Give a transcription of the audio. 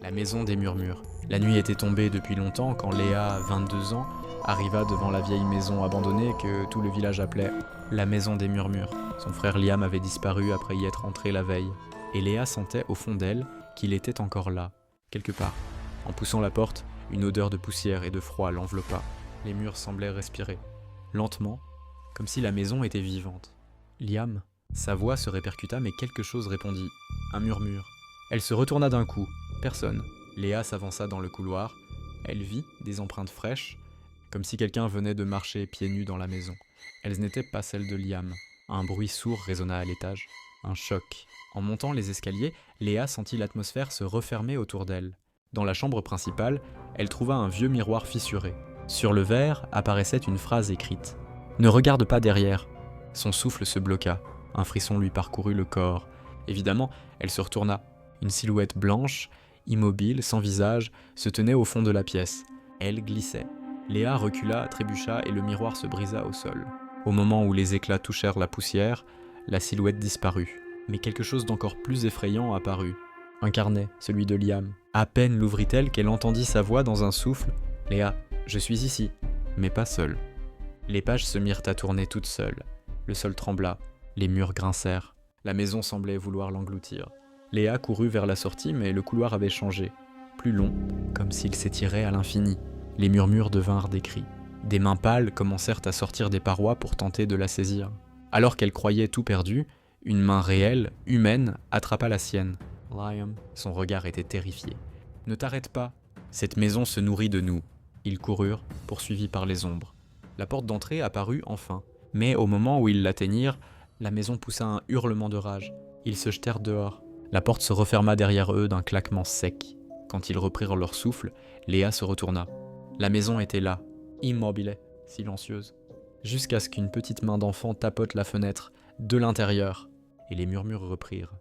La maison des murmures. La nuit était tombée depuis longtemps quand Léa, 22 ans, arriva devant la vieille maison abandonnée que tout le village appelait la maison des murmures. Son frère Liam avait disparu après y être entré la veille, et Léa sentait au fond d'elle qu'il était encore là, quelque part. En poussant la porte, une odeur de poussière et de froid l'enveloppa. Les murs semblaient respirer, lentement, comme si la maison était vivante. Liam, sa voix se répercuta mais quelque chose répondit, un murmure. Elle se retourna d'un coup, personne. Léa s'avança dans le couloir, elle vit des empreintes fraîches, comme si quelqu'un venait de marcher pieds nus dans la maison. Elles n'étaient pas celles de Liam. Un bruit sourd résonna à l'étage, un choc. En montant les escaliers, Léa sentit l'atmosphère se refermer autour d'elle. Dans la chambre principale, elle trouva un vieux miroir fissuré. Sur le verre apparaissait une phrase écrite. « Ne regarde pas derrière !» Son souffle se bloqua, un frisson lui parcourut le corps. Évidemment, elle se retourna. Une silhouette blanche, immobile, sans visage, se tenait au fond de la pièce. Elle glissait. Léa recula, trébucha et le miroir se brisa au sol. Au moment où les éclats touchèrent la poussière, la silhouette disparut. Mais quelque chose d'encore plus effrayant apparut. Un carnet, celui de Liam. À peine l'ouvrit-elle qu'elle entendit sa voix dans un souffle. « Léa, je suis ici, mais pas seule. » Les pages se mirent à tourner toutes seules. Le sol trembla, les murs grincèrent. La maison semblait vouloir l'engloutir. Léa courut vers la sortie, mais le couloir avait changé. Plus long, comme s'il s'étirait à l'infini. Les murmures devinrent des cris. Des mains pâles commencèrent à sortir des parois pour tenter de la saisir. Alors qu'elle croyait tout perdu, une main réelle, humaine, attrapa la sienne. Liam, son regard était terrifié. « Ne t'arrête pas, cette maison se nourrit de nous. » Ils coururent, poursuivis par les ombres. La porte d'entrée apparut enfin, mais au moment où ils l'atteignirent, la maison poussa un hurlement de rage. Ils se jetèrent dehors. La porte se referma derrière eux d'un claquement sec. Quand ils reprirent leur souffle, Léa se retourna. La maison était là, immobile, silencieuse, jusqu'à ce qu'une petite main d'enfant tapote la fenêtre, de l'intérieur, et les murmures reprirent.